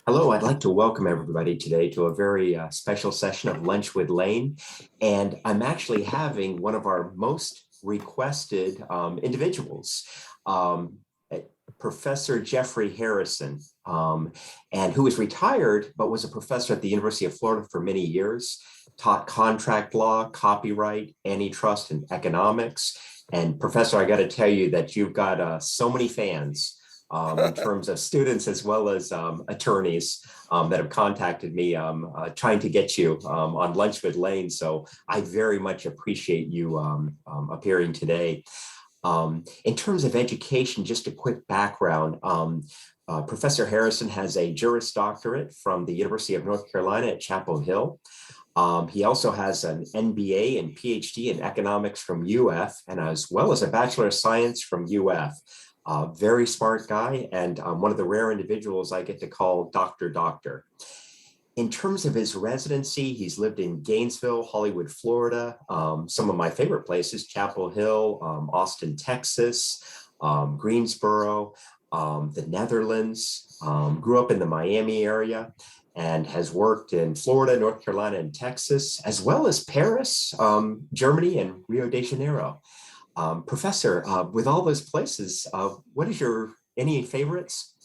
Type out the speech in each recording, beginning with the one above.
Hello, I'd like to welcome everybody today to a very special session of Lunch with Layne. And I'm actually having one of our most requested individuals, um, eh, Professor Jeffrey Harrison, and who is retired, but was a professor at the University of Florida for many years, taught contract law, copyright, antitrust, and economics. And Professor, I got to tell you that you've got so many fans in terms of students as well as attorneys that have contacted me trying to get you on Lunch with Layne. So I very much appreciate you appearing today. In terms of education, just a quick background. Professor Harrison has a Juris Doctorate from the University of North Carolina at Chapel Hill. He also has an MBA and PhD in economics from UF, and as well as a Bachelor of Science from UF. Very smart guy, and one of the rare individuals I get to call Doctor. In terms of his residency, he's lived in Gainesville, Hollywood, Florida, some of my favorite places, Chapel Hill, Austin, Texas, Greensboro, the Netherlands, grew up in the Miami area, and has worked in Florida, North Carolina, and Texas, as well as Paris, Germany, and Rio de Janeiro. Professor, with all those places, what is your any favorites?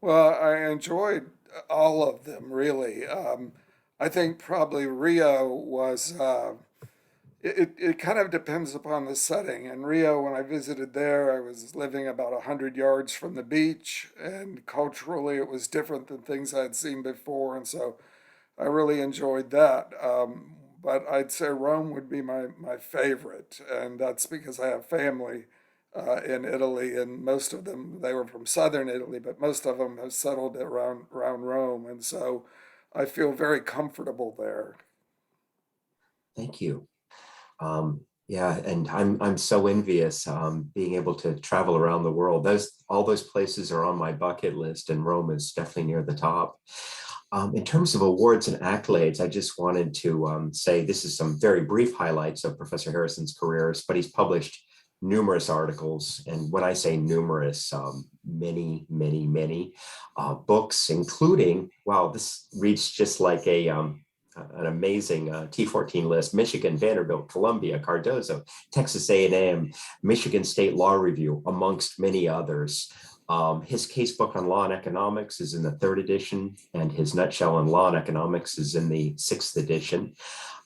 Well, I enjoyed all of them really. I think probably Rio was. It kind of depends upon the setting. In Rio, when I visited there, I was living about 100 yards from the beach, and culturally, it was different than things I had seen before, and so I really enjoyed that. But I'd say Rome would be my favorite, and that's because I have family in Italy, and most of them they were from southern Italy, but most of them have settled around Rome, and so I feel very comfortable there. Thank you. Yeah, and I'm so envious being able to travel around the world. Those all those places are on my bucket list, and Rome is definitely near the top. In terms of awards and accolades, I just wanted to say this is some very brief highlights of Professor Harrison's careers, but he's published numerous articles. And when I say numerous, many books, including, wow, this reads just like an amazing T14 list: Michigan, Vanderbilt, Columbia, Cardozo, Texas A&M, Michigan State Law Review, amongst many others. His casebook on law and economics is in the third edition, and his nutshell on law and economics is in the sixth edition.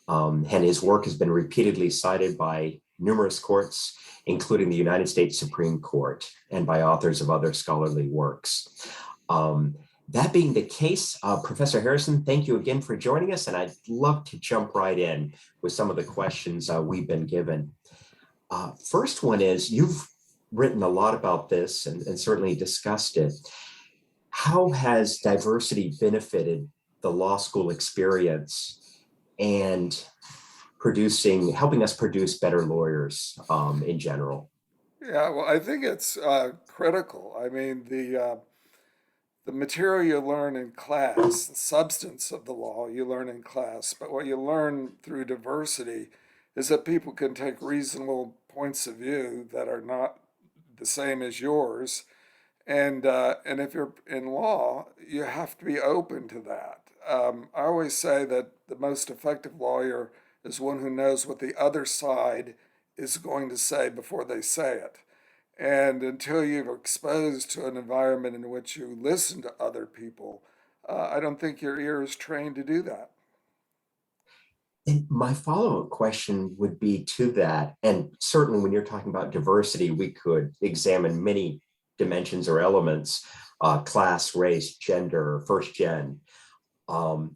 And his work has been repeatedly cited by numerous courts, including the United States Supreme Court, and by authors of other scholarly works. That being the case, Professor Harrison, thank you again for joining us, and I'd love to jump right in with some of the questions we've been given. First one is, you've written a lot about this and certainly discussed it. How has diversity benefited the law school experience and helping us produce better lawyers in general? Yeah, well, I think it's critical. I mean, the material you learn in class, the substance of the law you learn in class, but what you learn through diversity is that people can take reasonable points of view that are not the same as yours, and if you're in law, you have to be open to that. I always say that the most effective lawyer is one who knows what the other side is going to say before they say it. And until you're exposed to an environment in which you listen to other people, I don't think your ear is trained to do that. And my follow-up question would be to that, and certainly when you're talking about diversity, we could examine many dimensions or elements, class, race, gender, first gen. Um,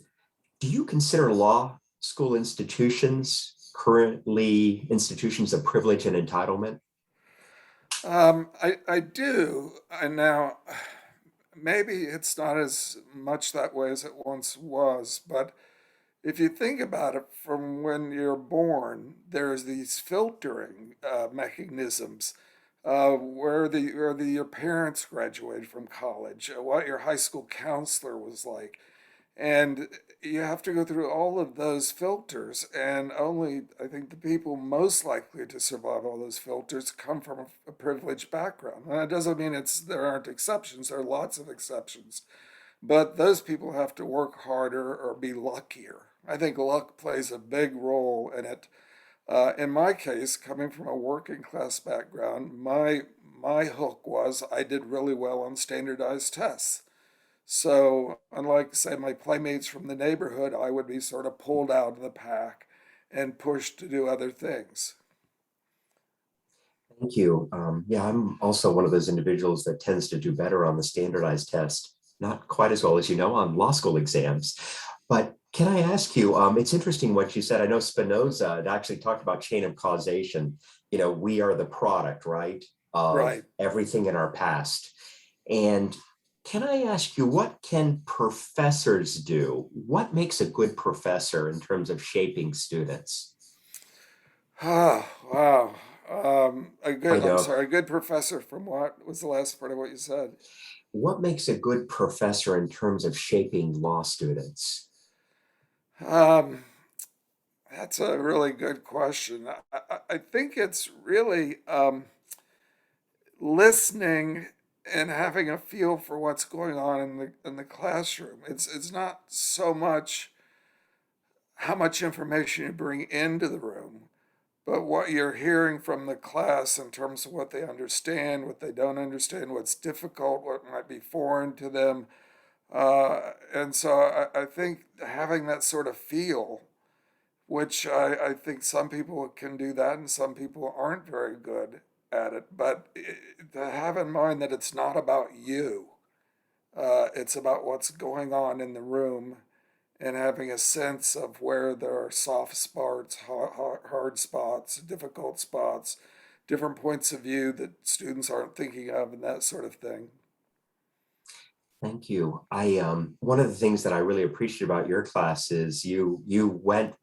do you consider law school institutions currently institutions of privilege and entitlement? I do. And now, maybe it's not as much that way as it once was, but if you think about it, from when you're born, there's these filtering mechanisms, your parents graduated from college, what your high school counselor was like, And you have to go through all of those filters, and only I think the people most likely to survive all those filters come from a privileged background. And that doesn't mean there aren't exceptions. There are lots of exceptions, but those people have to work harder or be luckier. I think luck plays a big role in it. In my case, coming from a working class background, my hook was I did really well on standardized tests. So, unlike, say, my playmates from the neighborhood, I would be sort of pulled out of the pack and pushed to do other things. Thank you. Yeah, I'm also one of those individuals that tends to do better on the standardized test, not quite as well as you know on law school exams. But can I ask you, it's interesting what you said. I know Spinoza had actually talked about chain of causation. We are the product, right, of Right. everything in our past. And can I ask you, what can professors do? What makes a good professor in terms of shaping students? Ah, wow. I I'm know. sorry, a good professor from what was the last part of what you said? What makes a good professor in terms of shaping law students? Um, that's a really good question. I think it's really listening and having a feel for what's going on in the classroom. It's not so much how much information you bring into the room, but what you're hearing from the class in terms of what they understand, what they don't understand, what's difficult, what might be foreign to them. And so I think having that sort of feel, which I think some people can do that and some people aren't very good at it, but to have in mind that it's not about you, it's about what's going on in the room and having a sense of where there are soft spots, hard spots, difficult spots, different points of view that students aren't thinking of, and that sort of thing. Thank you. I one of the things that I really appreciate about your class is you went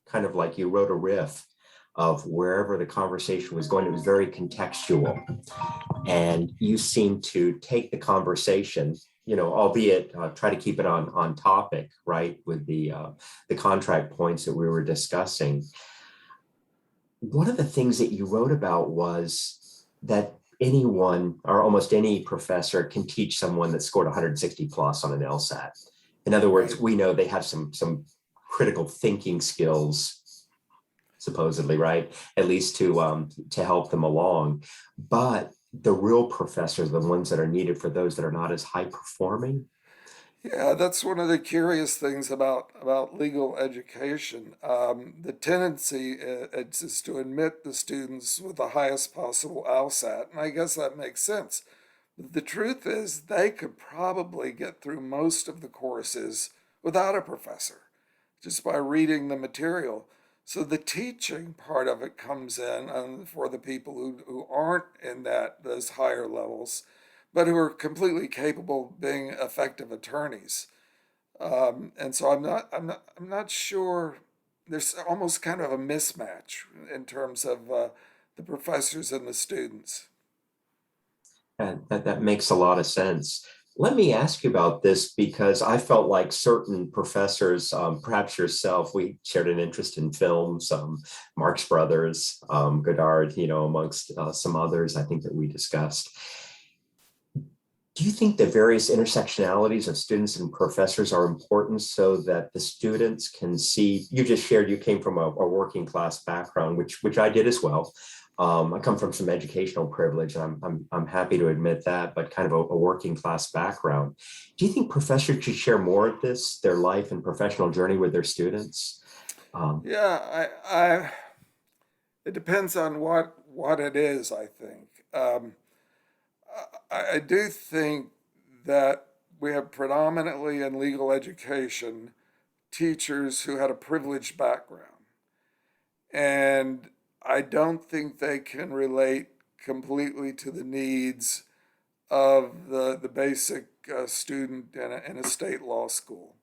kind of like you wrote a riff of wherever the conversation was going. It was very contextual, and you seemed to take the conversation, albeit try to keep it on topic, right, with the contract points that we were discussing. One of the things that you wrote about was that anyone or almost any professor can teach someone that scored 160 plus on an LSAT. In other words, Right. we know they have some critical thinking skills, supposedly, right? At least to help them along. But the real professors, the ones that are needed for those that are not as high performing. Yeah, that's one of the curious things about legal education. The tendency is to admit the students with the highest possible LSAT, and I guess that makes sense. But the truth is, they could probably get through most of the courses without a professor, just by reading the material. So the teaching part of it comes in for the people who aren't in those higher levels, but who are completely capable of being effective attorneys. And so I'm not sure. There's almost kind of a mismatch in terms of the professors and the students. And that makes a lot of sense. Let me ask you about this because I felt like certain professors, perhaps yourself, we shared an interest in films, Marx Brothers, Godard, amongst some others I think that we discussed. Do you think the various intersectionalities of students and professors are important so that the students can see? You just shared you came from a working class background, which I did as well. I come from some educational privilege, and I'm happy to admit that, but kind of a working class background. Do you think professors should share more of this, their life and professional journey with their students? Um, Yeah, it depends on what it is, I think. I do think that we have predominantly in legal education teachers who had a privileged background. And I don't think they can relate completely to the needs of the basic student in a state law school.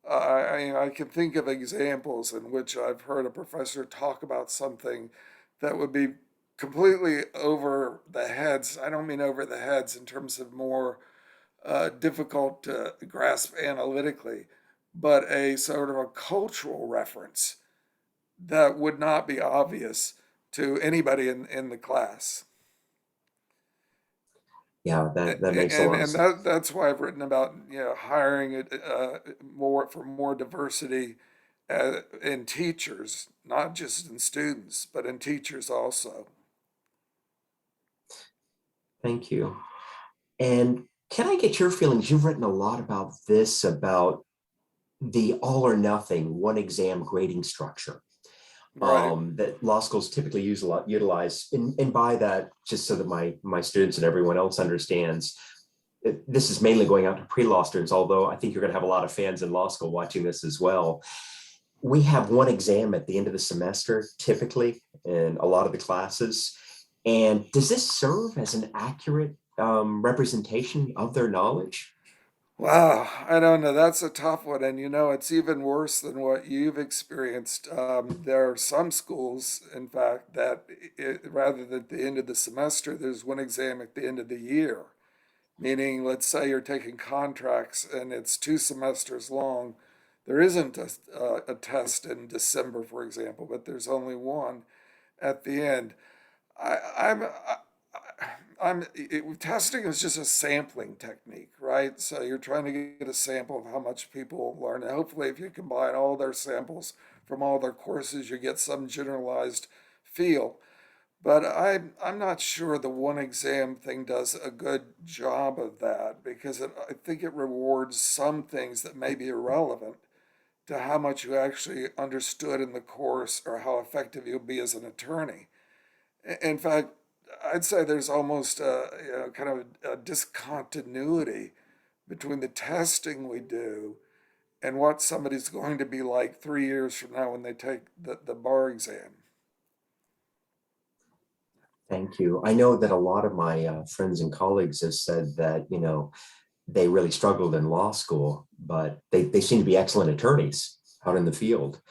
I can think of examples in which I've heard a professor talk about something that would be completely over the heads. I don't mean over the heads in terms of more difficult to grasp analytically, but a sort of a cultural reference that would not be obvious to anybody in the class. Yeah, that makes a lot of And sense. that's why I've written about hiring more for more diversity in teachers, not just in students, but in teachers also. Thank you. And can I get your feelings? You've written a lot about this, about the all or nothing one exam grading structure Right. that law schools typically use a lot, utilize. And by that, just so that my students and everyone else understands, this is mainly going out to pre-law students, although I think you're going to have a lot of fans in law school watching this as well. We have one exam at the end of the semester, typically, in a lot of the classes. And does this serve as an accurate representation of their knowledge? Wow, I don't know. That's a tough one. And it's even worse than what you've experienced. There are some schools, in fact, that rather than at the end of the semester, there's one exam at the end of the year. Meaning, let's say you're taking contracts and it's 2 semesters long. There isn't a test in December, for example, but there's only one at the end. I, I'm, I, testing is just a sampling technique, right? So you're trying to get a sample of how much people learn. And hopefully, if you combine all their samples from all their courses, you get some generalized feel. But I'm not sure the one exam thing does a good job of that because I think it rewards some things that may be irrelevant to how much you actually understood in the course or how effective you'll be as an attorney. In fact, I'd say there's almost kind of a discontinuity between the testing we do and what somebody's going to be like 3 years from now when they take the bar exam. Thank you. I know that a lot of my friends and colleagues have said that, they really struggled in law school, but they seem to be excellent attorneys out in the field.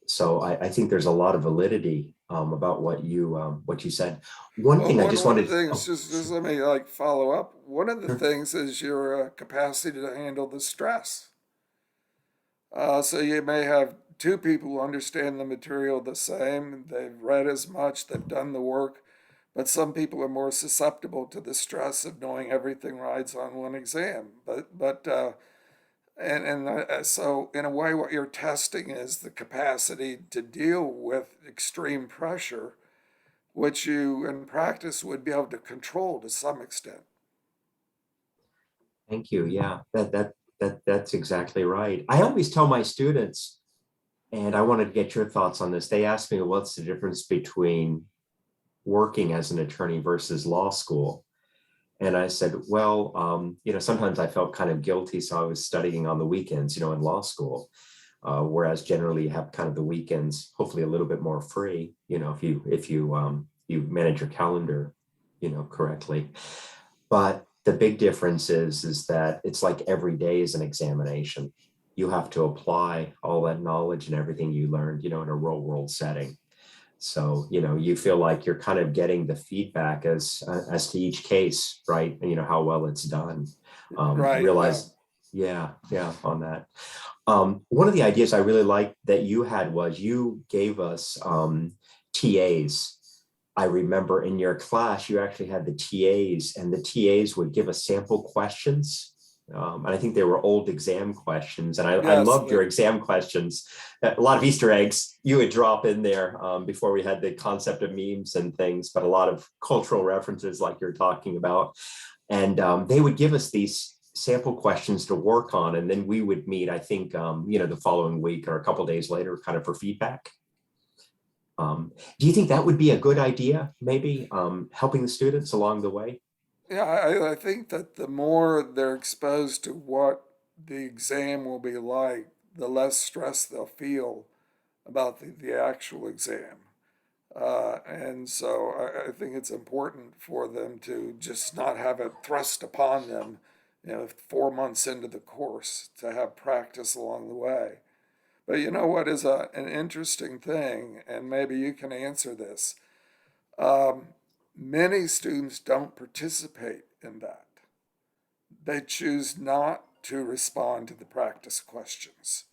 So I think there's a lot of validity about what you said. One Well, thing I one just one of wanted, the things, oh, just let me like follow up. One of the sure. things is your capacity to handle the stress. So you may have two people who understand the material the same, they've read as much, they've done the work, but some people are more susceptible to the stress of knowing everything rides on one exam. So in a way, what you're testing is the capacity to deal with extreme pressure, which you in practice would be able to control to some extent. Thank you. Yeah, that's exactly right. I always tell my students, and I wanted to get your thoughts on this. They ask me, what's the difference between working as an attorney versus law school? And I said, well, sometimes I felt kind of guilty, so I was studying on the weekends, in law school. Whereas generally you have kind of the weekends, hopefully a little bit more free, if you manage your calendar, correctly. But the big difference is that it's like every day is an examination. You have to apply all that knowledge and everything you learned, in a real world setting. So, you feel like you're kind of getting the feedback as to each case, right? And how well it's done. Right, yeah. Realize, yeah, on that. One of the ideas I really liked that you had was you gave us TAs. I remember in your class, you actually had the TAs, and the TAs would give us sample questions. And I think they were old exam questions. And I Yes, loved your exam questions. A lot of Easter eggs you would drop in there before we had the concept of memes and things, but a lot of cultural references like you're talking about. And they would give us these sample questions to work on. And then we would meet, I think, the following week or a couple of days later, kind of for feedback. Do you think that would be a good idea, maybe helping the students along the way? yeah, I think that the more they're exposed to what the exam will be like, the less stress they'll feel about the actual exam. And so I think it's important for them to just not have it thrust upon them, 4 months into the course to have practice along the way. But you know what is an interesting thing, and maybe you can answer this. Um, Many students don't participate in that. they choose not to respond to the practice questions.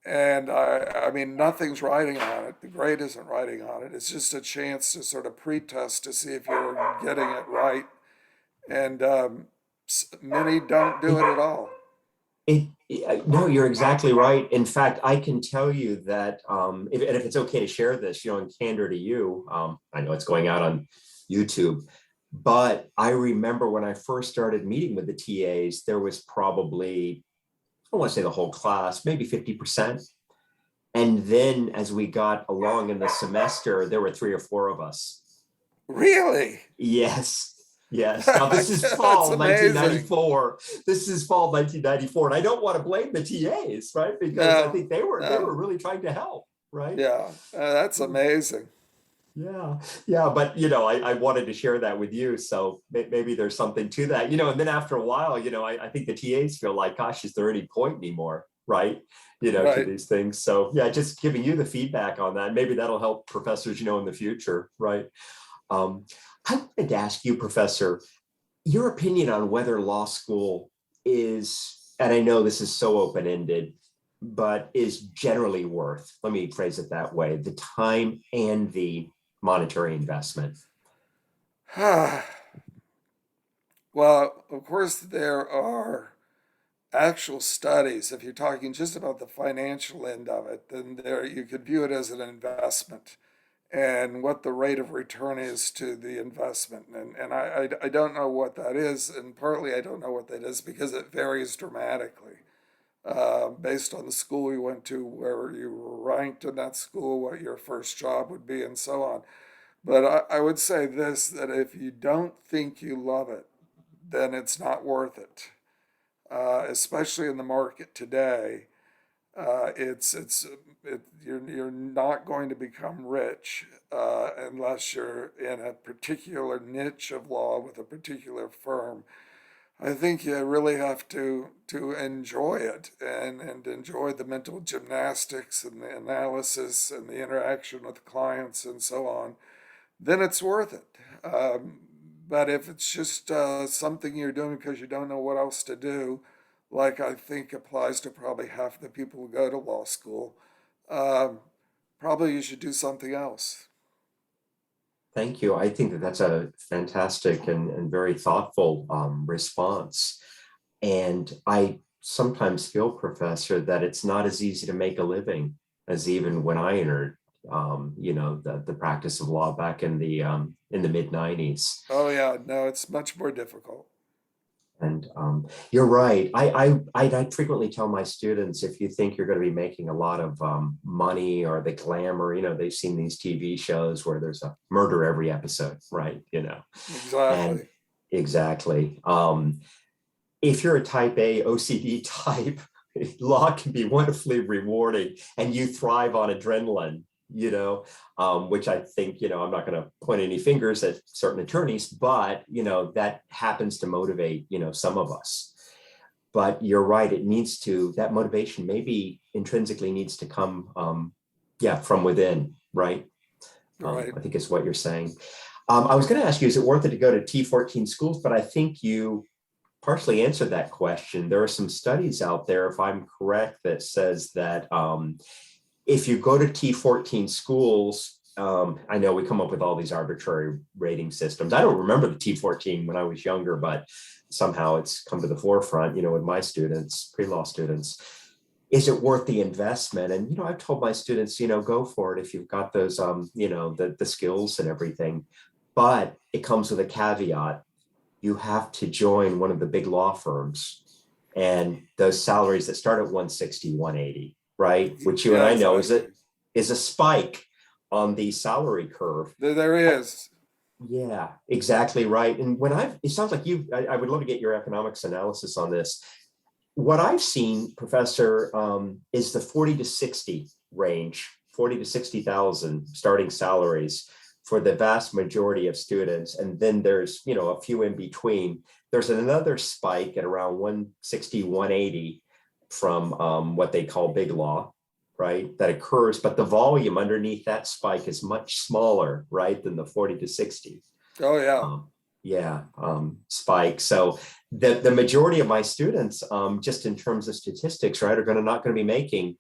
And I mean, nothing's writing on it. The grade isn't writing on it. It's just a chance to sort of pre-test to see if you're getting it right. And many don't do it at all. No, you're exactly right. In fact, I can tell you that, and if it's okay to share this, in candor to you, I know it's going out on YouTube, but I remember when I first started meeting with the TAs, there was probably, I don't want to say the whole class, maybe 50%. And then as we got along in the semester, there were 3 or 4 of us. Really? Yes. Yes. Now this is That's fall amazing. 1994. This is fall 1994. And I don't want to blame the TAs, right? Because I No, think they were no. really trying to help, right? Yeah, that's amazing. Yeah. Yeah. But I wanted to share that with you. So maybe there's something to that. And then after a while, I think the TAs feel like, gosh, is there any point anymore? Right. To Right. these things. So yeah, just giving you the feedback on that. Maybe that'll help professors, in the future, right? Um, I wanted to ask you, Professor, your opinion on whether law school is, and I know this is so open-ended, but is generally worth, let me phrase it that way, the time and the monetary investment. Well, of course, there are actual studies. If you're talking just about the financial end of it, then there you could view it as an investment and what the rate of return is to the investment. And I don't know what that is, and partly I don't know what that is because it varies dramatically based on the school you went to, where you were ranked in that school, what your first job would be, and so on. But I would say this, that if you don't think you love it, then it's not worth it, especially in the market today. You're not going to become rich unless you're in a particular niche of law with a particular firm. I think you really have to enjoy it and enjoy the mental gymnastics and the analysis and the interaction with clients and so on. Then it's worth it. But if it's just something you're doing because you don't know what else to do, like I think applies to probably half the people who go to law school, um, probably you should do something else. Thank you. I think that that's a fantastic and very thoughtful response. And I sometimes feel, Professor, that it's not as easy to make a living as even when I entered, the practice of law back in the mid '90s. Oh yeah, no, it's much more difficult. And you're right. I frequently tell my students, if you think you're going to be making a lot of money or the glamour, they've seen these TV shows where there's a murder every episode, right? And Exactly. exactly. If you're a type A OCD type, law can be wonderfully rewarding and you thrive on adrenaline, which I think, I'm not going to point any fingers at certain attorneys, but, that happens to motivate, some of us. But you're right, that motivation maybe intrinsically needs to come, from within, right? Right. I think is what you're saying. I was going to ask you, is it worth it to go to T14 schools? But I think you partially answered that question. There are some studies out there, if I'm correct, that says that if you go to T14 schools, I know we come up with all these arbitrary rating systems. I don't remember the T14 when I was younger, but somehow it's come to the forefront, with my students, pre-law students. Is it worth the investment? And, I've told my students, go for it if you've got those, the skills and everything. But it comes with a caveat. You have to join one of the big law firms, and those salaries that start at 160, 180, right? Which you and Yeah, I know exactly. is a spike on the salary curve. There I, is. yeah, exactly right. And it sounds like I would love to get your economics analysis on this. What I've seen, Professor, is the 40 to 60 range, 40 to 60,000 starting salaries for the vast majority of students. And then there's, a few in between. There's another spike at around 160, 180 from what they call big law, right? That occurs, but the volume underneath that spike is much smaller, right, than the 40 to 60. Oh yeah. Um, yeah, spike. So the majority of my students, just in terms of statistics, right, are going to not going to be making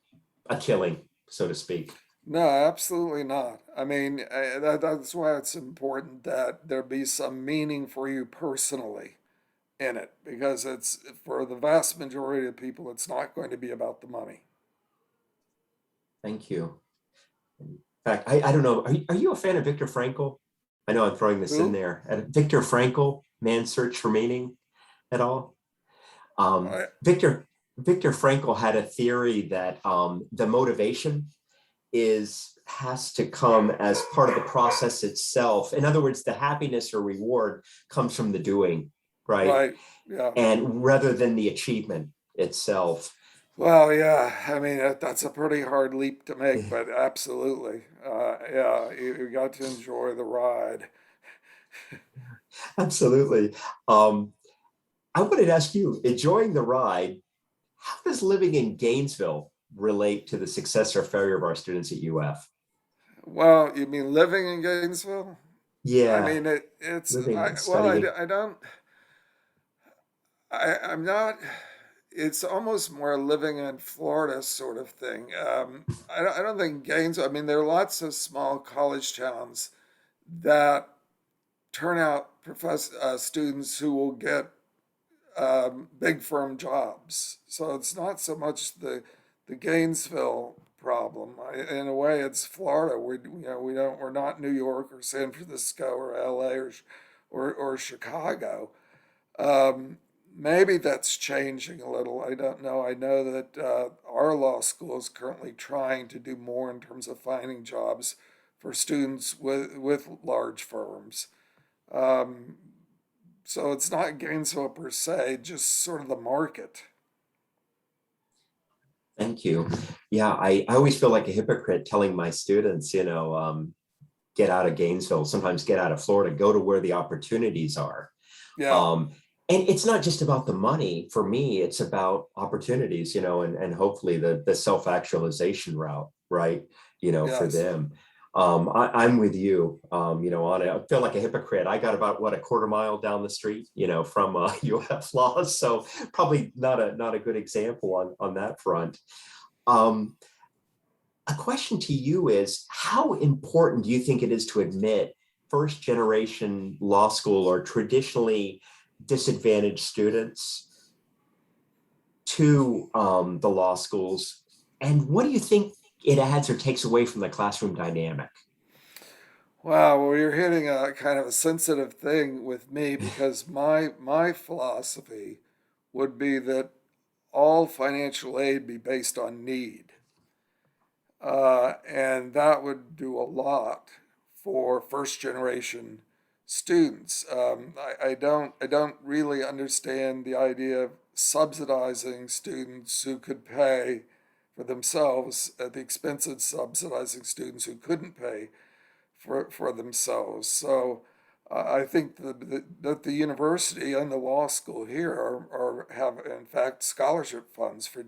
a killing, so to speak. No, absolutely not. I mean, that's why it's important that there be some meaning for you personally in it, because it's for the vast majority of people, it's not going to be about the money. Thank you. In fact, I don't know. Are you a fan of Viktor Frankl? I know I'm throwing this in Who? there. Viktor Frankl, Man's Search for Meaning at all? Um, I, Viktor Viktor Frankl had a theory that the motivation is has to come as part of the process itself. In other words, the happiness or reward comes from the doing, right? right. Yeah. And rather than the achievement itself. Well, yeah. I mean, that's a pretty hard leap to make, but absolutely. Yeah, you got to enjoy the ride. Absolutely. I wanted to ask you, enjoying the ride, how does living in Gainesville relate to the success or failure of our students at UF? Well, you mean living in Gainesville? I Yeah, mean, it's, living and well, studying. I don't, I'm not, it's almost more living in Florida sort of thing. I don't think Gainesville, I mean, there are lots of small college towns that turn out students who will get big firm jobs. So it's not so much the Gainesville problem. In a way, it's Florida. We're not New York or San Francisco or L.A. or Chicago. Um, Maybe that's changing a little. I don't know. I know that our law school is currently trying to do more in terms of finding jobs for students with large firms. Um, so it's not Gainesville per se, just sort of the market. Thank you. Yeah, I always feel like a hypocrite telling my students, get out of Gainesville, sometimes get out of Florida, go to where the opportunities are. Yeah, Um, and it's not just about the money. For me, it's about opportunities, and hopefully the self-actualization route, right? For yes. them. I'm with you, on it. I feel like a hypocrite. I got about what a quarter mile down the street, from UF laws. So probably not a good example on that front. Um, a question to you is how important do you think it is to admit first generation law school or traditionally disadvantaged students to the law schools? And what do you think it adds or takes away from the classroom dynamic? Wow, well, you're hitting a kind of a sensitive thing with me because my philosophy would be that all financial aid be based on need. And that would do a lot for first generation students. I don't really understand the idea of subsidizing students who could pay for themselves at the expense of subsidizing students who couldn't pay for themselves. So I think that the university and the law school here have in fact scholarship funds for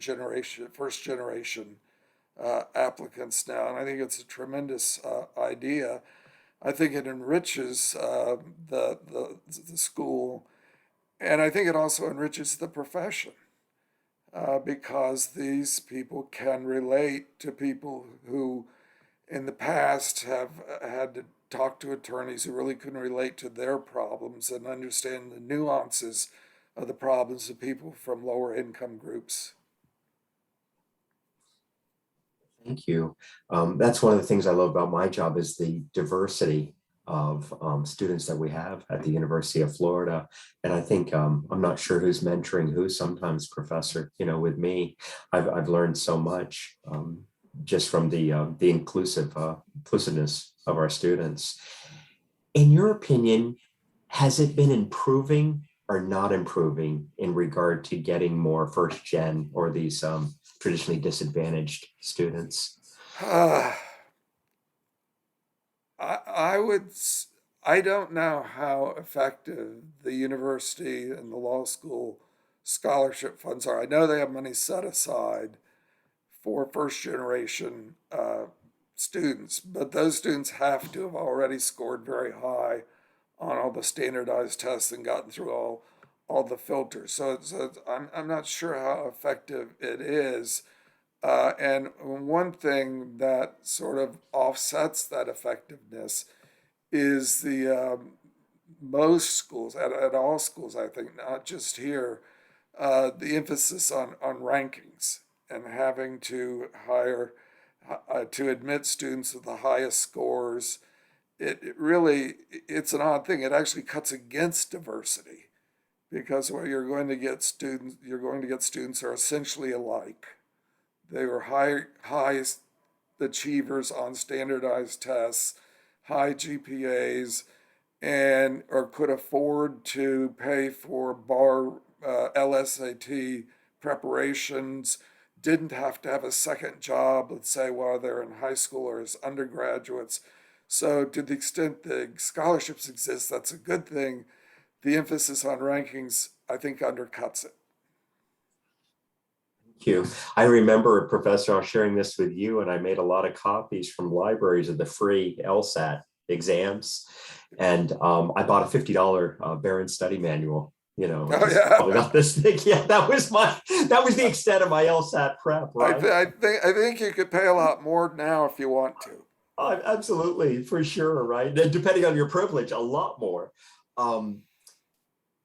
first generation applicants now, and I think it's a tremendous idea. I think it enriches the school, and I think it also enriches the profession because these people can relate to people who, in the past, have had to talk to attorneys who really couldn't relate to their problems and understand the nuances of the problems of people from lower income groups. Thank you. That's one of the things I love about my job is the diversity of students that we have at the University of Florida. And I think I'm not sure who's mentoring who sometimes, Professor, with me. I've learned so much just from the inclusiveness of our students. In your opinion, has it been improving or not improving in regard to getting more first gen or these traditionally disadvantaged students? I would, I don't know how effective the university and the law school scholarship funds are. I know they have money set aside for first generation students, but those students have to have already scored very high on all the standardized tests and gotten through all the filters. I'm not sure how effective it is. And one thing that sort of offsets that effectiveness is the most schools, at all schools, I think, not just here, the emphasis on rankings and having to to admit students with the highest scores. It really, it's an odd thing. It actually cuts against diversity because what you're going to get students who are essentially alike. They were highest achievers on standardized tests, high GPAs, and or could afford to pay for bar LSAT preparations, didn't have to have a second job, let's say, while they're in high school or as undergraduates. So, to the extent the scholarships exist, that's a good thing. The emphasis on rankings, I think, undercuts it. You. I remember, Professor, I was sharing this with you, and I made a lot of copies from libraries of the free LSAT exams. And I bought a $50 Barron study manual, which Oh, is probably yeah. not this thick. Yeah, that was the extent of my LSAT prep, right? I think you could pay a lot more now if you want to. Absolutely, for sure, right? And depending on your privilege, a lot more. Um,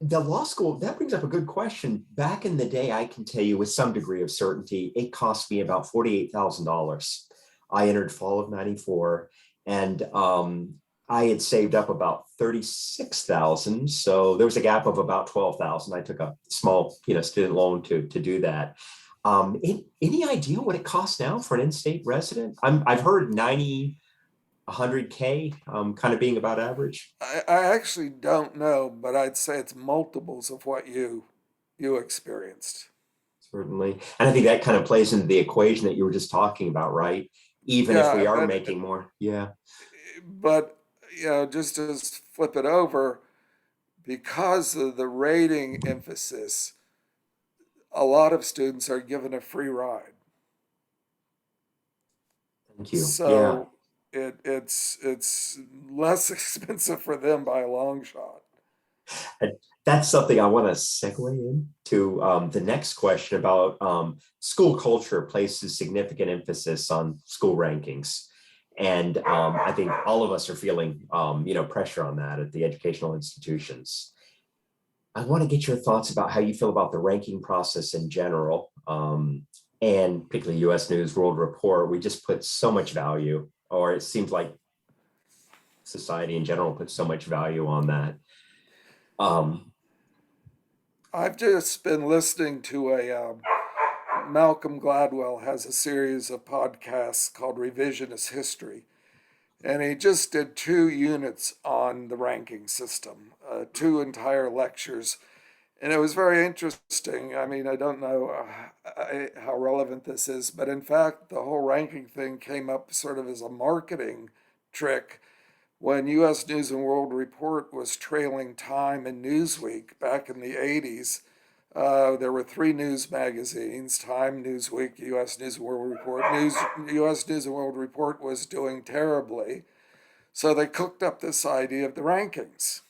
the law school, that brings up a good question. Back in the day, I can tell you with some degree of certainty, it cost me about $48,000. I entered fall of 94, and I had saved up about 36,000. So there was a gap of about 12,000. I took a small, student loan to do that. Any idea what it costs now for an in-state resident? I've heard 100K kind of being about average. I actually don't know, but I'd say it's multiples of what you experienced. Certainly. And I think that kind of plays into the equation that you were just talking about, right? Even if Yeah, we are making more. Yeah. but just to flip it over, because of the rating emphasis, a lot of students are given a free ride. Thank you. Yeah. So it's less expensive for them by a long shot. And that's something I want to segue into the next question about school culture places significant emphasis on school rankings. And I think all of us are feeling, pressure on that at the educational institutions. I want to get your thoughts about how you feel about the ranking process in general, and particularly U.S. News World Report. We just put so much value, or it seems like society in general puts so much value on that. Um, I've just been listening to a Malcolm Gladwell has a series of podcasts called Revisionist History, and he just did 2 units on the ranking system, 2 entire lectures, and it was very interesting. I mean, I don't know how relevant this is, but in fact, the whole ranking thing came up sort of as a marketing trick when U.S. News and World Report was trailing Time and Newsweek back in the 80s. There were 3 news magazines: Time, Newsweek, U.S. News and World Report. U.S. News and World Report was doing terribly, so they cooked up this idea of the rankings.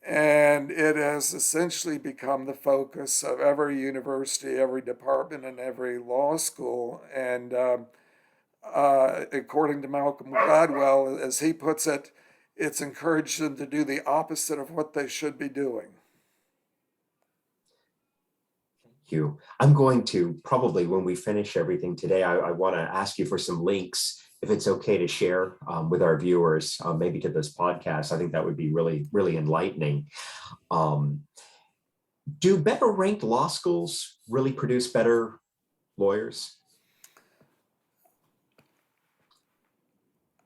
And it has essentially become the focus of every university, every department, and every law school. And according to Malcolm Gladwell, as he puts it, it's encouraged them to do the opposite of what they should be doing. you. I'm going to probably, when we finish everything today, I want to ask you for some links, if it's okay to share with our viewers, maybe to this podcast. I think that would be really, really enlightening. Um, do better ranked law schools really produce better lawyers?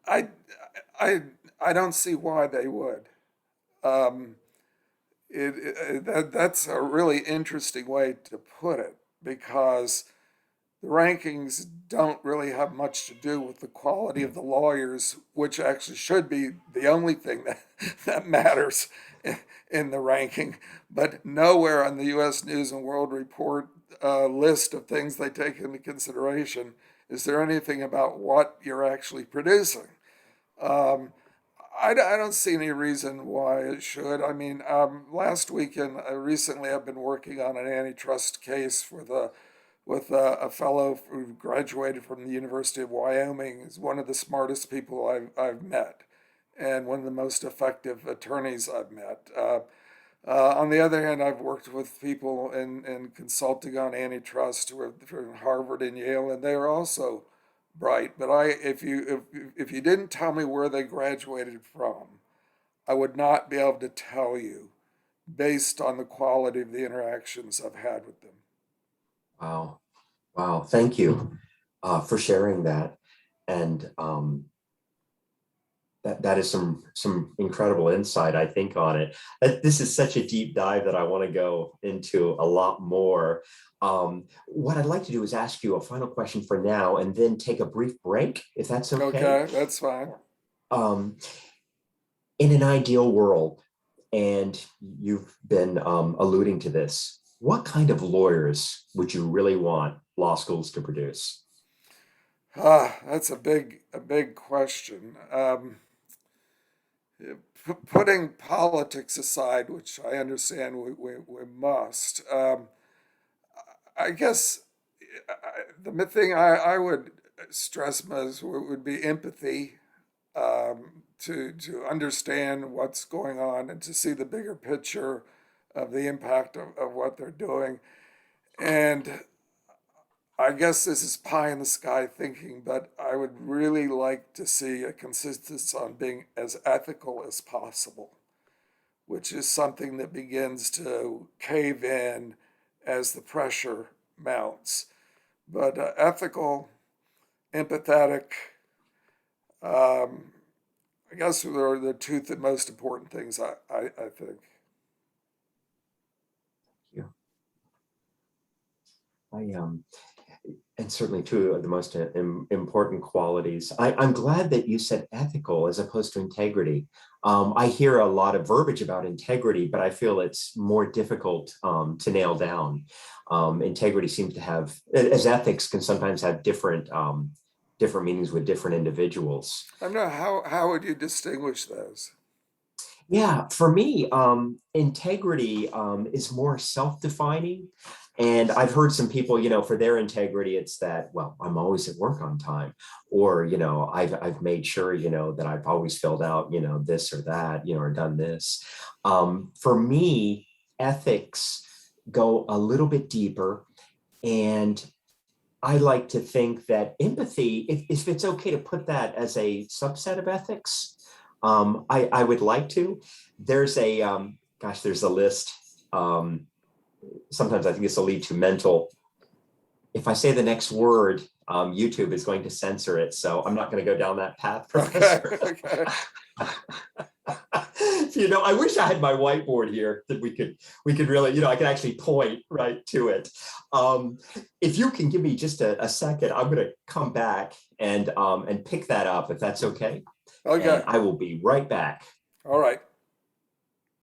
I, I, I don't see why they would. Um, that's a really interesting way to put it because the rankings don't really have much to do with the quality of the lawyers, which actually should be the only thing that matters in the ranking. But nowhere on the U.S. News and World Report list of things they take into consideration is there anything about what you're actually producing. Um, I don't see any reason why it should. I mean, last weekend, recently, I've been working on an antitrust case with a fellow who graduated from the University of Wyoming. He's one of the smartest people I've met, and one of the most effective attorneys I've met. On the other hand, I've worked with people in consulting on antitrust who are from Harvard and Yale, and they are also bright. But if you didn't tell me where they graduated from, I would not be able to tell you based on the quality of the interactions I've had with them. Wow. Wow. Thank you for sharing that. And that is some incredible insight, I think, on it. This is such a deep dive that I want to go into a lot more. What I'd like to do is ask you a final question for now, and then take a brief break, if that's okay. Okay, that's fine. Um, in an ideal world, and you've been alluding to this, what kind of lawyers would you really want law schools to produce? That's a big question. Putting politics aside, which I understand we must, I guess the thing I would stress most would be empathy, to understand what's going on and to see the bigger picture of the impact of what they're doing. And I guess this is pie in the sky thinking, but I would really like to see a consistency on being as ethical as possible, which is something that begins to cave in as the pressure mounts. But ethical, empathetic, um, I guess are the two most important things I think. Yeah, I and certainly two of the most important qualities. I'm glad that you said ethical as opposed to integrity. I hear a lot of verbiage about integrity, but I feel it's more difficult to nail down. Integrity seems to have, as ethics can sometimes have different meanings with different individuals. I don't know how would you distinguish those? Yeah, for me, integrity is more self-defining. And I've heard some people, for their integrity, it's that, well, I'm always at work on time, or, I've made sure, that I've always filled out, this or that, or done this. For me, ethics go a little bit deeper. And I like to think that empathy, if it's okay to put that as a subset of ethics, I would like to. There's there's a list. Um, Sometimes I think this will lead to mental. If I say the next word, YouTube is going to censor it. So I'm not going to go down that path, Okay, Professor. okay. I wish I had my whiteboard here that we could really, I could actually point right to it. If you can give me just a second, I'm going to come back and pick that up if that's okay. Okay. And I will be right back. All right.